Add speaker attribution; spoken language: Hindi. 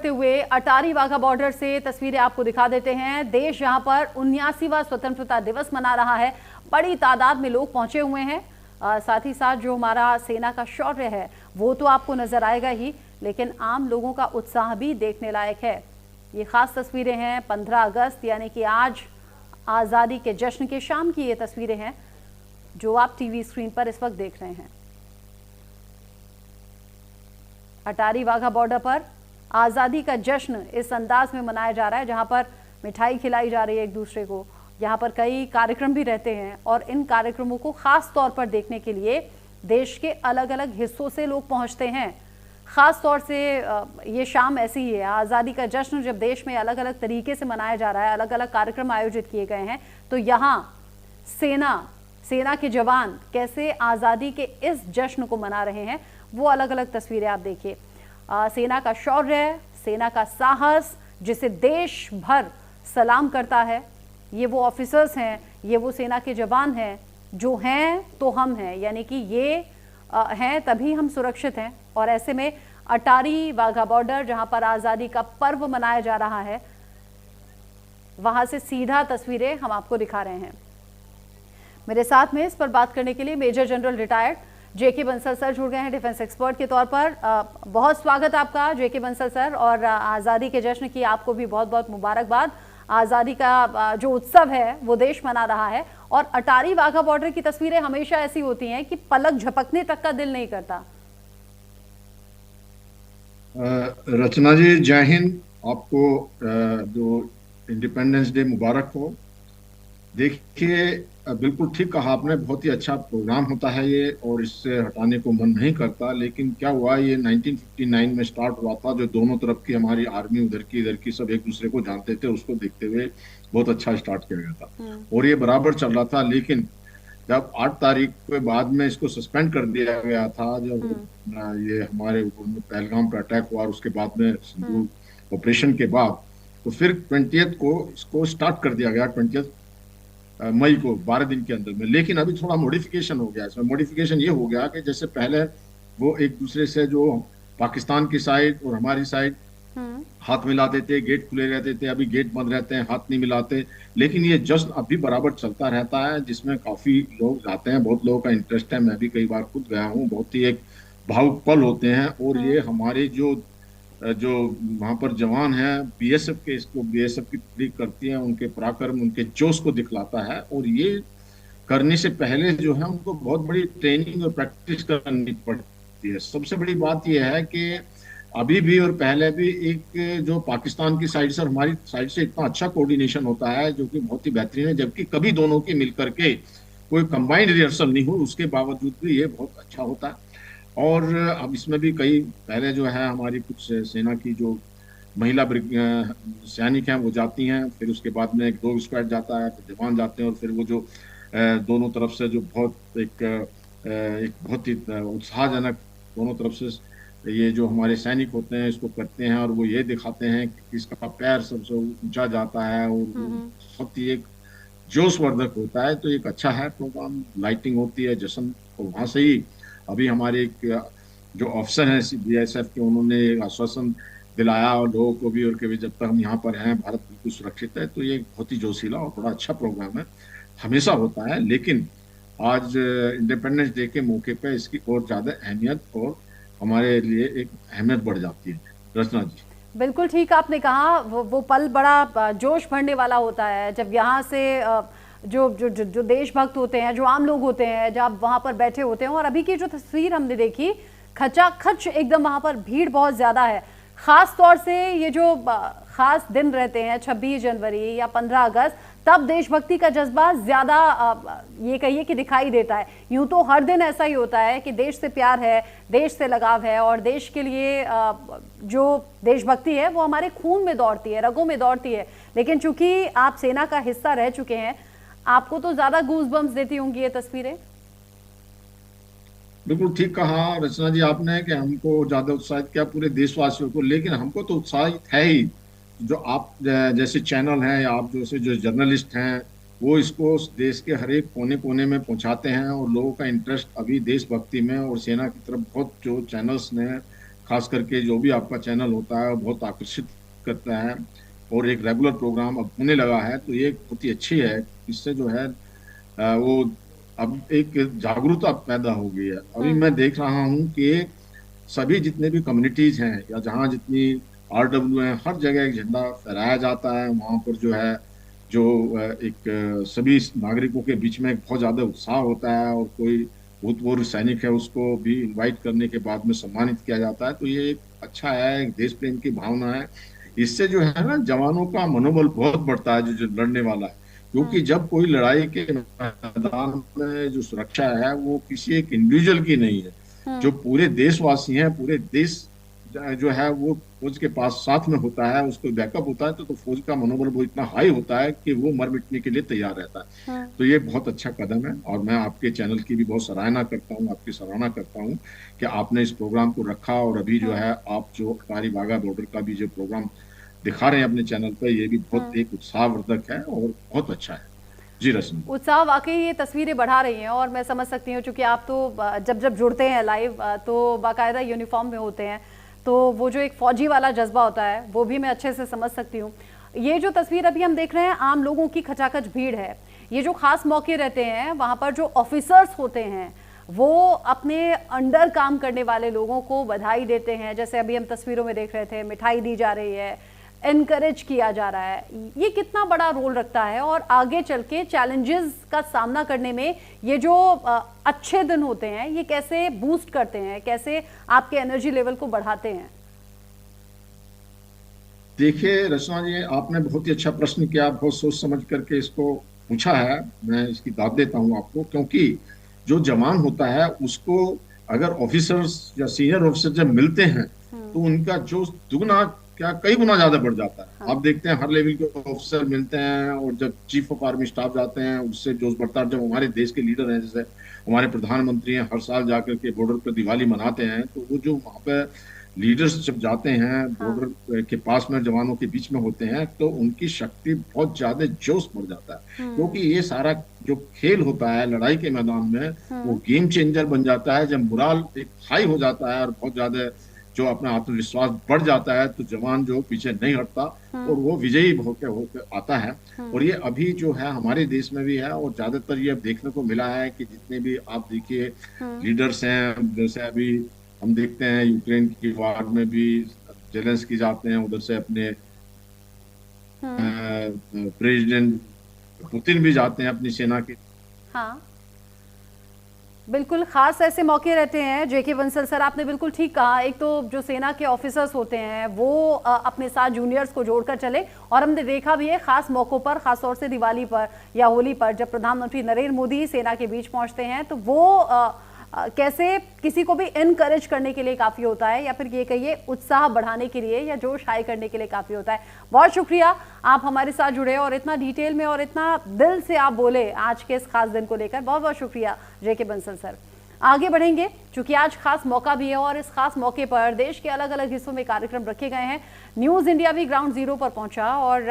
Speaker 1: हुए अटारी वाघा बॉर्डर से तस्वीरें आपको दिखा देते हैं। देश यहां पर 79वां स्वतंत्रता दिवस मना रहा है। बड़ी तादाद में लोग पहुंचे हुए हैं। साथ ही साथ जो हमारा सेना का शौर्य है वो तो आपको नजर आएगा ही, लेकिन आम लोगों का उत्साह भी देखने लायक है। ये खास तस्वीरें हैं 15 अगस्त यानी कि आज आज़ादी के जश्न के शाम की ये तस्वीरें हैं जो आप टीवी स्क्रीन पर इस वक्त देख रहे हैं। अटारी वाघा बॉर्डर पर आज़ादी का जश्न इस अंदाज में मनाया जा रहा है जहां पर मिठाई खिलाई जा रही है एक दूसरे को। यहाँ पर कई कार्यक्रम भी रहते हैं और इन कार्यक्रमों को खास तौर पर देखने के लिए देश के अलग अलग हिस्सों से लोग पहुंचते हैं। खास तौर से ये शाम ऐसी ही है, आज़ादी का जश्न जब देश में अलग अलग तरीके से मनाया जा रहा है, अलग अलग कार्यक्रम आयोजित किए गए हैं, तो यहाँ सेना के जवान कैसे आज़ादी के इस जश्न को मना रहे हैं वो अलग अलग तस्वीरें आप देखिए। सेना का शौर्य, सेना का साहस जिसे देश भर सलाम करता है। ये वो ऑफिसर्स हैं, ये वो सेना के जवान हैं जो हैं तो हम हैं, यानी कि ये हैं तभी हम सुरक्षित हैं। और ऐसे में अटारी वाघा बॉर्डर जहां पर आज़ादी का पर्व मनाया जा रहा है, वहां से सीधा तस्वीरें हम आपको दिखा रहे हैं। मेरे साथ में इस पर बात करने के लिए मेजर जनरल रिटायर्ड जेके बंसल सर जुड़ गए हैं डिफेंस एक्सपर्ट के तौर पर। बहुत स्वागत आपका जेके बंसल सर, और आज़ादी के जश्न की आपको भी बहुत बहुत मुबारकबाद। आज़ादी का जो उत्सव है वो देश मना रहा है, और अटारी वाघा बॉर्डर की तस्वीरें हमेशा ऐसी होती हैं कि पलक झपकने तक का दिल नहीं करता।
Speaker 2: रचना जी, जय हिंद। आपको जो इंडिपेंडेंस डे मुबारक हो। देखिए, बिल्कुल ठीक कहा आपने, बहुत ही अच्छा प्रोग्राम होता है ये, और इससे हटाने को मन नहीं करता। लेकिन क्या हुआ, ये 1959 में स्टार्ट हुआ था, जो दोनों तरफ की हमारी आर्मी, उधर की इधर की, सब एक दूसरे को जानते थे। उसको देखते हुए बहुत अच्छा स्टार्ट किया गया था और ये बराबर चल रहा था। लेकिन जब 8 तारीख के बाद में इसको सस्पेंड कर दिया गया था, जब ये हमारे ऊपर पहलगाम पर अटैक हुआ और उसके बाद में सिंदूर ऑपरेशन के बाद, तो फिर 20th को इसको स्टार्ट कर दिया गया, 20 मई को, 12 दिन के अंदर में। लेकिन अभी थोड़ा मॉडिफिकेशन हो गया। इसमें मॉडिफिकेशन ये हो गया कि जैसे पहले वो एक दूसरे से, जो पाकिस्तान की साइड और हमारी साइड, हाथ मिलाते थे, गेट खुले रहते थे। अभी गेट बंद रहते हैं, हाथ नहीं मिलाते। लेकिन ये जश्न अभी बराबर चलता रहता है, जिसमें काफी लोग जाते हैं, बहुत लोगों का इंटरेस्ट है। मैं भी कई बार खुद गया हूँ। बहुत ही एक भावुक पल होते हैं। और ये हमारे जो वहां पर जवान हैं बीएसएफ के, इसको बीएसएफ की तस्दीक करती है, उनके पराक्रम, उनके जोश को दिखलाता है। और ये करने से पहले जो है उनको बहुत बड़ी ट्रेनिंग और प्रैक्टिस करनी पड़ती है। सबसे बड़ी बात यह है कि अभी भी और पहले भी एक जो पाकिस्तान की साइड से और हमारी साइड से इतना अच्छा कोऑर्डिनेशन होता है, जो कि बहुत ही बेहतरीन है। जबकि कभी दोनों की मिलकर के कोई कंबाइंड रिहर्सल नहीं हुई, उसके बावजूद भी ये बहुत अच्छा होता है। और अब इसमें भी कई, पहले जो है हमारी कुछ सेना की जो महिला सैनिक हैं वो जाती हैं, फिर उसके बाद में एक डॉग स्क्वाड जाता है, फिर जवान जाते हैं, और फिर वो जो दोनों तरफ से जो बहुत एक बहुत ही उत्साहजनक, दोनों तरफ से ये जो हमारे सैनिक होते हैं इसको करते हैं, और वो ये दिखाते हैं कि किसका पैर सबसे ऊंचा जाता है, और बहुत ही एक जोशवर्धक होता है। तो एक अच्छा है प्रोग्राम, लाइटिंग होती है, जश्न। और वहां से ही अभी हमारे एक जो ऑफिसर हैं बीएसएफ के, उन्होंने एक आश्वासन दिलाया और लोगों को भी, और कि जब तक हम यहाँ पर हैं भारत बिल्कुल सुरक्षित है। तो ये बहुत ही जोशीला और बड़ा अच्छा प्रोग्राम है, हमेशा होता है। लेकिन आज इंडिपेंडेंस डे के मौके पर इसकी और ज्यादा अहमियत, और हमारे लिए एक अहमियत बढ़ जाती है। रचना जी,
Speaker 1: बिल्कुल ठीक आपने कहा। वो पल बड़ा जोश भरने वाला होता है जब यहाँ से जो जो जो जो देशभक्त होते हैं, जो आम लोग होते हैं, जब वहाँ पर बैठे होते हैं। और अभी की जो तस्वीर हमने देखी, खचाखच एकदम वहाँ पर भीड़ बहुत ज़्यादा है। ख़ास तौर से ये जो ख़ास दिन रहते हैं 26 जनवरी या 15 अगस्त, तब देशभक्ति का जज्बा ज़्यादा ये कहिए कि दिखाई देता है। यूं तो हर दिन ऐसा ही होता है कि देश से प्यार है, देश से लगाव है, और देश के लिए जो देशभक्ति है वो हमारे खून में दौड़ती है, रगों में दौड़ती है। लेकिन चूंकि आप सेना का हिस्सा रह चुके हैं, आपको तो ज़्यादा गूज बम्स देती होंगी ये तस्वीरें।
Speaker 2: बिल्कुल ठीक कहा रचना जी आपने कि हमको ज्यादा उत्साहित किया पूरे देशवासियों को। लेकिन हमको तो उत्साहित है ही, जो आप जैसे चैनल हैं, या आप जैसे जो जर्नलिस्ट हैं, वो इसको देश के हर एक कोने कोने में पहुंचाते हैं। और लोगों का इंटरेस्ट अभी देशभक्ति में और सेना की तरफ बहुत, जो चैनल्स ने खास करके जो भी आपका चैनल होता है वो बहुत आकर्षित करता है, और एक रेगुलर प्रोग्राम अब होने लगा है, तो ये बहुत ही अच्छी है। इससे जो है वो अब एक जागरूकता पैदा हो गई है। अभी मैं देख रहा हूँ कि सभी जितने भी कम्युनिटीज हैं या जहाँ जितनी RW हैं, हर जगह एक झंडा फहराया जाता है। वहाँ पर जो है जो सभी नागरिकों के बीच में एक बहुत ज्यादा उत्साह होता है, और कोई भूतपूर्व सैनिक है उसको भी इनवाइट करने के बाद में सम्मानित किया जाता है। तो ये एक अच्छा है, एक देश प्रेम की भावना है। इससे जो है ना जवानों का मनोबल बहुत बढ़ता है, जो लड़ने वाला है। क्योंकि जब कोई लड़ाई के मैदान में जो सुरक्षा है वो किसी एक इंडिविजुअल की नहीं है, जो पूरे देशवासी हैं, पूरे देश जो है वो फौज के पास साथ में होता है, उसको बैकअप होता है। तो फौज का मनोबल वो इतना हाई होता है कि वो मर मिटने के लिए तैयार रहता है। तो ये बहुत अच्छा कदम है, और मैं आपके चैनल की भी बहुत सराहना करता हूँ, आपकी सराहना करता हूँ कि आपने इस प्रोग्राम को रखा। और अभी जो है आप जो अटारी वाघा बॉर्डर का भी जो प्रोग्राम दिखा रहे हैं अपने चैनल पर, ये भी बहुत एक उत्साहवर्धक है और बहुत अच्छा है। जी रश्मि।
Speaker 1: उत्साह वाकई ये तस्वीरें बढ़ा रही हैं, और मैं समझ सकती हूँ क्योंकि आप तो जब जब जुड़ते हैं लाइव तो बाकायदा यूनिफॉर्म में होते हैं, तो वो जो एक फौजी वाला जज्बा होता है वो भी मैं अच्छे से समझ सकती हूँ। ये जो तस्वीर अभी हम देख रहे हैं, आम लोगों की खचाखच भीड़ है। ये जो खास मौके रहते हैं वहाँ पर जो ऑफिसर्स होते हैं वो अपने अंडर काम करने वाले लोगों को बधाई देते हैं। जैसे अभी हम तस्वीरों में देख रहे थे, मिठाई दी जा रही है, एनकरेज किया जा रहा है। ये कितना बड़ा रोल रखता है, और आगे चल के चैलेंजेस का सामना करने में ये जो अच्छे दिन होते हैं ये कैसे बूस्ट करते हैं, कैसे आपके एनर्जी लेवल को बढ़ाते हैं?
Speaker 2: देखिए रचना जी, आपने बहुत ही अच्छा प्रश्न किया, बहुत सोच समझ करके इसको पूछा है। मैं इसकी दाद देता हूँ आपको, क्योंकि जो जवान होता है उसको अगर ऑफिसर्स या सीनियर ऑफिसर जब मिलते हैं तो उनका जोश दुगना क्या कई गुना ज्यादा बढ़ जाता है।
Speaker 1: हाँ।
Speaker 2: आप देखते हैं हर लेवल के ऑफिसर मिलते हैं, और जब चीफ ऑफ आर्मी स्टाफ जाते हैं उससे जोश बढ़ता है। जब हमारे देश के लीडर हैं, जैसे हमारे प्रधानमंत्री हैं, हर साल जाकर के बॉर्डर पर दिवाली मनाते हैं, तो वो जो वहाँ पे लीडर्स जब जाते हैं बॉर्डर के पास में जवानों के बीच में होते हैं, तो उनकी शक्ति बहुत ज्यादा जोश बढ़ जाता है। क्योंकि ये सारा जो खेल होता है लड़ाई के मैदान में, वो गेम चेंजर बन जाता है। जब मोराल एक हाई हो जाता है और बहुत ज्यादा जो अपना आत्मविश्वास बढ़ जाता है, तो जवान जो पीछे नहीं हटता और वो विजयी होकर आता है। और ये अभी जो है हमारे देश में भी है, और ज्यादातर ये देखने को मिला है कि जितने भी आप देखिए लीडर्स हैं, जैसे अभी हम देखते हैं यूक्रेन की वार में भी जेलेंस्की जाते हैं, उधर से अपने प्रेसिडेंट पुतिन भी जाते हैं अपनी सेना के।
Speaker 1: हाँ, बिल्कुल खास ऐसे मौके रहते हैं। जेके बंसल सर, आपने बिल्कुल ठीक कहा। एक तो जो सेना के ऑफिसर्स होते हैं वो अपने साथ जूनियर्स को जोड़कर चले, और हमने देखा भी है खास मौकों पर, खासतौर से दिवाली पर या होली पर, जब प्रधानमंत्री नरेंद्र मोदी सेना के बीच पहुंचते हैं तो वो कैसे किसी को भी इनकरेज करने के लिए काफ़ी होता है, या फिर ये कहिए उत्साह बढ़ाने के लिए या जोश हाई करने के लिए काफ़ी होता है। बहुत शुक्रिया, आप हमारे साथ जुड़े और इतना डिटेल में और इतना दिल से आप बोले आज के इस खास दिन को लेकर। बहुत बहुत शुक्रिया जेके बंसल सर। आगे बढ़ेंगे, चूंकि आज खास मौका भी है और इस खास मौके पर देश के अलग अलग हिस्सों में कार्यक्रम रखे गए हैं। न्यूज़ इंडिया भी ग्राउंड जीरो पर पहुंचा और